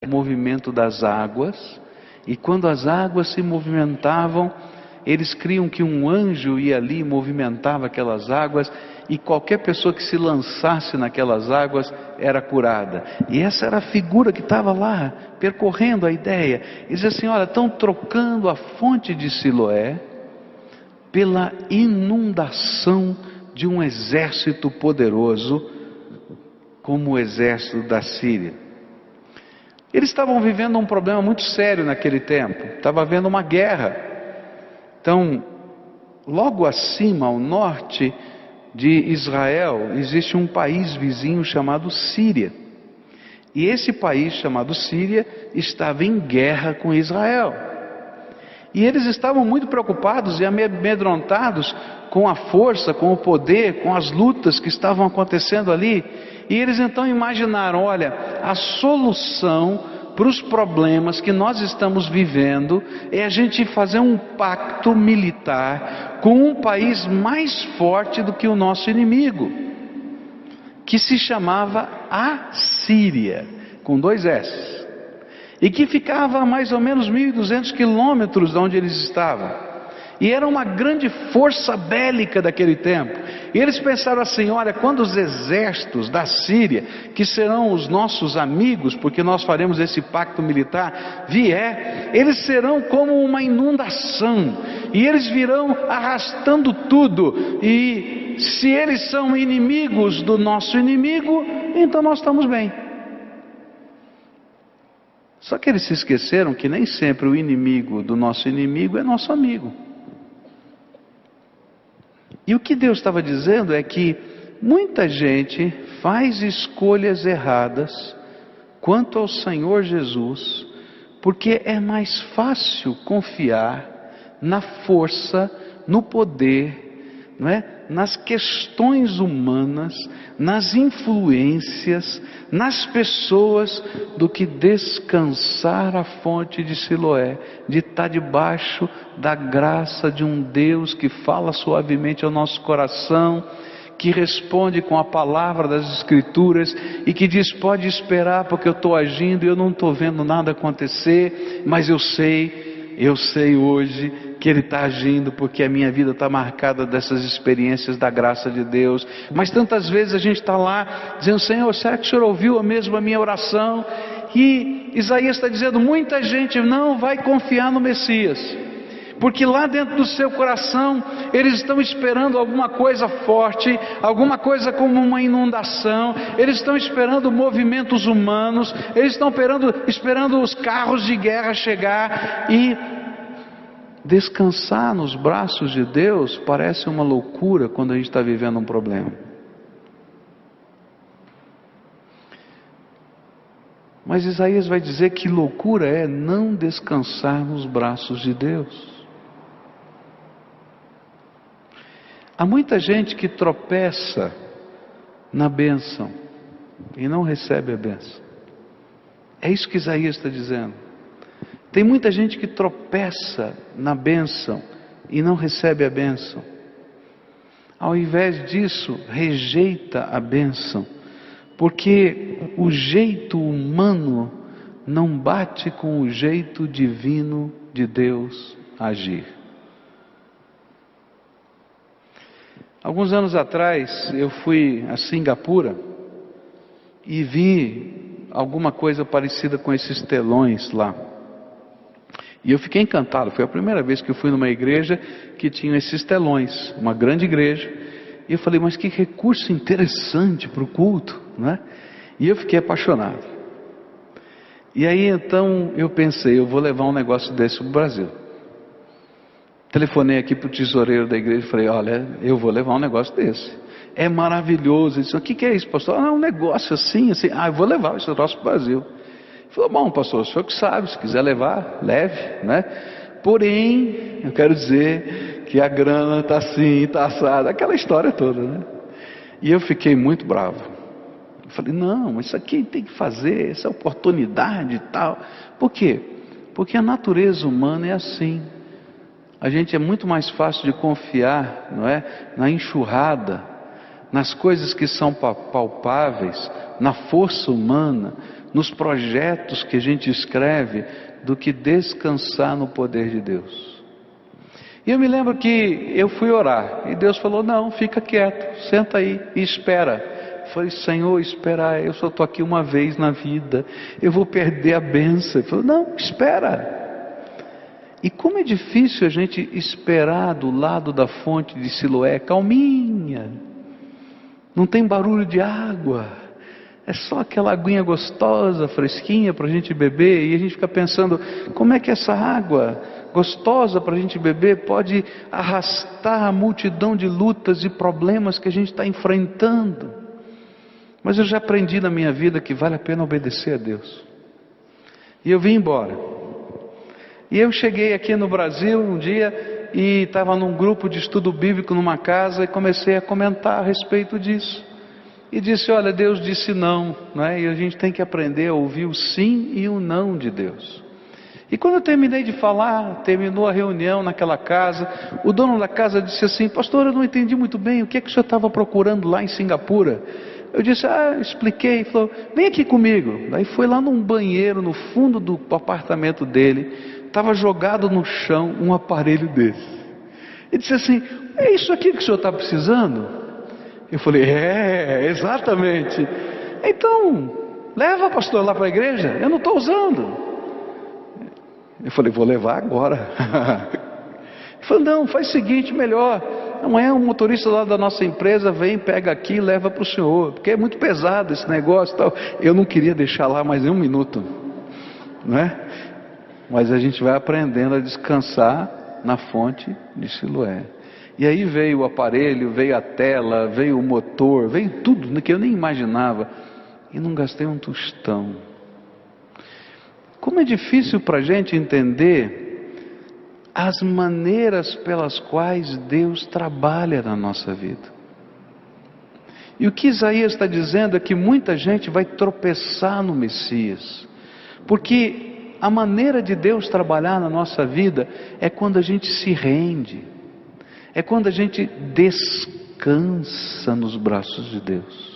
movimento das águas, e quando as águas se movimentavam, eles criam que um anjo ia ali e movimentava aquelas águas, e qualquer pessoa que se lançasse naquelas águas era curada. E essa era a figura que estava lá, percorrendo a ideia. Eles diziam assim, olha, estão trocando a fonte de Siloé pela inundação de um exército poderoso, como o exército da Síria. Eles estavam vivendo um problema muito sério naquele tempo, estava havendo uma guerra. Então, logo acima, ao norte de Israel, existe um país vizinho chamado Síria. E esse país chamado Síria estava em guerra com Israel. E eles estavam muito preocupados e amedrontados com a força, com o poder, com as lutas que estavam acontecendo ali. E eles então imaginaram, olha, a solução para os problemas que nós estamos vivendo é a gente fazer um pacto militar com um país mais forte do que o nosso inimigo, que se chamava Assíria, com 2 S, e que ficava a mais ou menos 1.200 quilômetros de onde eles estavam. E era uma grande força bélica daquele tempo. E eles pensaram assim, olha, quando os exércitos da Síria, que serão os nossos amigos, porque nós faremos esse pacto militar, vier, eles serão como uma inundação, e eles virão arrastando tudo, e se eles são inimigos do nosso inimigo, então nós estamos bem. Só que eles se esqueceram que nem sempre o inimigo do nosso inimigo é nosso amigo. E o que Deus estava dizendo é que muita gente faz escolhas erradas quanto ao Senhor Jesus, porque é mais fácil confiar na força, no poder, não é? Nas questões humanas, nas influências, nas pessoas, do que descansar a fonte de Siloé, de estar debaixo da graça de um Deus que fala suavemente ao nosso coração, que responde com a palavra das Escrituras e que diz, pode esperar porque eu estou agindo e eu não estou vendo nada acontecer, mas eu sei hoje que Ele está agindo, porque a minha vida está marcada dessas experiências da graça de Deus. Mas tantas vezes a gente está lá dizendo, Senhor, será que o Senhor ouviu a minha oração? E Isaías está dizendo, muita gente não vai confiar no Messias, porque lá dentro do seu coração eles estão esperando alguma coisa forte, alguma coisa como uma inundação, eles estão esperando movimentos humanos, eles estão esperando os carros de guerra chegar. E descansar nos braços de Deus parece uma loucura quando a gente está vivendo um problema. Mas Isaías vai dizer que loucura é não descansar nos braços de Deus. Há muita gente que tropeça na bênção e não recebe a bênção. É isso que Isaías está dizendo. Tem muita gente que tropeça na bênção e não recebe a bênção. Ao invés disso, rejeita a bênção, porque o jeito humano não bate com o jeito divino de Deus agir. Alguns anos atrás eu fui a Singapura e vi alguma coisa parecida com esses telões lá. E eu fiquei encantado, foi a primeira vez que eu fui numa igreja que tinha esses telões, uma grande igreja. E eu falei, mas que recurso interessante para o culto, né? E eu fiquei apaixonado. E aí então eu pensei, eu vou levar um negócio desse para o Brasil. Telefonei aqui para o tesoureiro da igreja e falei, olha, eu vou levar um negócio desse. É maravilhoso. Ele disse, o que é isso, pastor? Ah, um negócio assim. Eu vou levar esse negócio para o Brasil. Ele falou, bom, pastor, o senhor que sabe, se quiser levar, leve, né? Porém, eu quero dizer que a grana está assim, está assada, aquela história toda, né? E eu fiquei muito bravo. Eu falei, não, isso aqui tem que fazer, essa oportunidade e tal. Por quê? Porque a natureza humana é assim. A gente é muito mais fácil de confiar, não é? Na enxurrada, nas coisas que são palpáveis, na força humana, nos projetos que a gente escreve, do que descansar no poder de Deus. E eu me lembro que eu fui orar, e Deus falou: não, fica quieto, senta aí e espera. Eu falei: Senhor, esperar, eu só estou aqui uma vez na vida, eu vou perder a bênção. Ele falou: não, espera. E como é difícil a gente esperar do lado da fonte de Siloé, calminha, não tem barulho de água, é só aquela aguinha gostosa, fresquinha para a gente beber, e a gente fica pensando: como é que essa água gostosa para a gente beber pode arrastar a multidão de lutas e problemas que a gente está enfrentando? Mas eu já aprendi na minha vida que vale a pena obedecer a Deus. E eu vim embora. E eu cheguei aqui no Brasil um dia e estava num grupo de estudo bíblico numa casa e comecei a comentar a respeito disso. E disse: olha, Deus disse não, não é? E a gente tem que aprender a ouvir o sim e o não de Deus. E quando eu terminei de falar, terminou a reunião naquela casa, o dono da casa disse assim: pastor, eu não entendi muito bem, o que é que o senhor estava procurando lá em Singapura? Eu disse: expliquei. Ele falou: vem aqui comigo. Daí foi lá num banheiro no fundo do apartamento dele, estava jogado no chão um aparelho desse. Ele disse assim: é isso aqui que o senhor está precisando? Eu falei: exatamente. Então, leva, pastor, lá para a igreja, eu não estou usando. Eu falei: vou levar agora. Ele falou: não, faz o seguinte, melhor, amanhã um motorista lá da nossa empresa vem, pega aqui e leva para o senhor, porque é muito pesado esse negócio e tal. Eu não queria deixar lá mais um minuto, não é? Mas a gente vai aprendendo a descansar na fonte de Siloé. E aí veio o aparelho, veio a tela, veio o motor, veio tudo que eu nem imaginava, e não gastei um tostão. Como é difícil para a gente entender as maneiras pelas quais Deus trabalha na nossa vida. E o que Isaías está dizendo é que muita gente vai tropeçar no Messias, porque a maneira de Deus trabalhar na nossa vida é quando a gente se rende, é quando a gente descansa nos braços de Deus.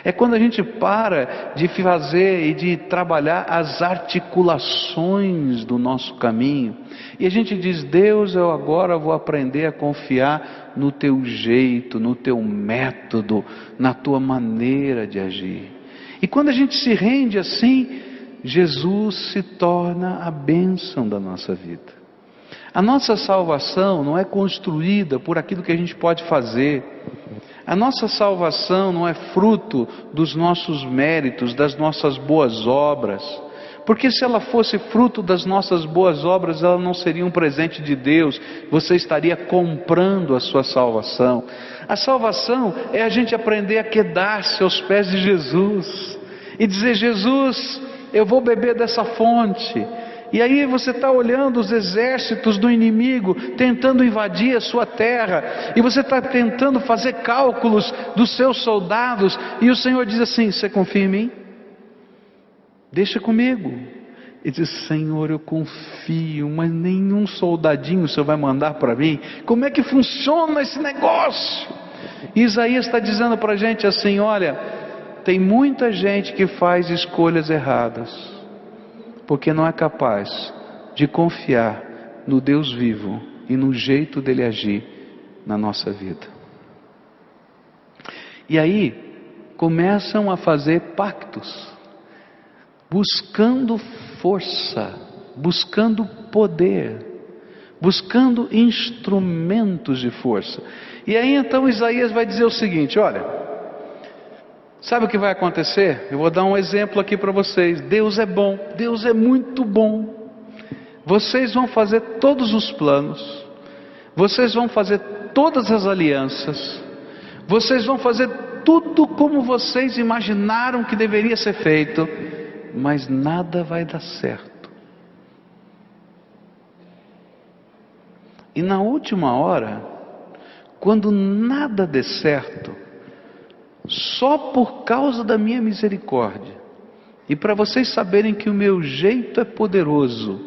É quando a gente para de fazer e de trabalhar as articulações do nosso caminho. E a gente diz: Deus, eu agora vou aprender a confiar no teu jeito, no teu método, na tua maneira de agir. E quando a gente se rende assim, Jesus se torna a bênção da nossa vida. A nossa salvação não é construída por aquilo que a gente pode fazer. A nossa salvação não é fruto dos nossos méritos, das nossas boas obras. Porque se ela fosse fruto das nossas boas obras, ela não seria um presente de Deus. Você estaria comprando a sua salvação. A salvação é a gente aprender a quedar-se aos pés de Jesus e dizer: Jesus, eu vou beber dessa fonte. E aí você está olhando os exércitos do inimigo tentando invadir a sua terra, e você está tentando fazer cálculos dos seus soldados, e o Senhor diz assim: você confia em mim? Deixa comigo. Ele diz: Senhor, eu confio, mas nenhum soldadinho o Senhor vai mandar para mim. Como é que funciona esse negócio? E Isaías está dizendo para a gente assim: olha, tem muita gente que faz escolhas erradas, porque não é capaz de confiar no Deus vivo e no jeito dele agir na nossa vida. E aí começam a fazer pactos, buscando força, buscando poder, buscando instrumentos de força. E aí então Isaías vai dizer o seguinte: olha, sabe o que vai acontecer? Eu vou dar um exemplo aqui para vocês. Deus é bom, Deus é muito bom. Vocês vão fazer todos os planos, vocês vão fazer todas as alianças, vocês vão fazer tudo como vocês imaginaram que deveria ser feito, mas nada vai dar certo. E na última hora, quando nada der certo, só por causa da minha misericórdia, e para vocês saberem que o meu jeito é poderoso,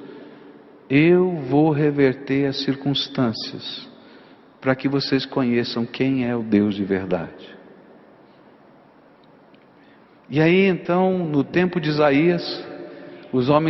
eu vou reverter as circunstâncias, para que vocês conheçam quem é o Deus de verdade. E aí então, no tempo de Isaías, os homens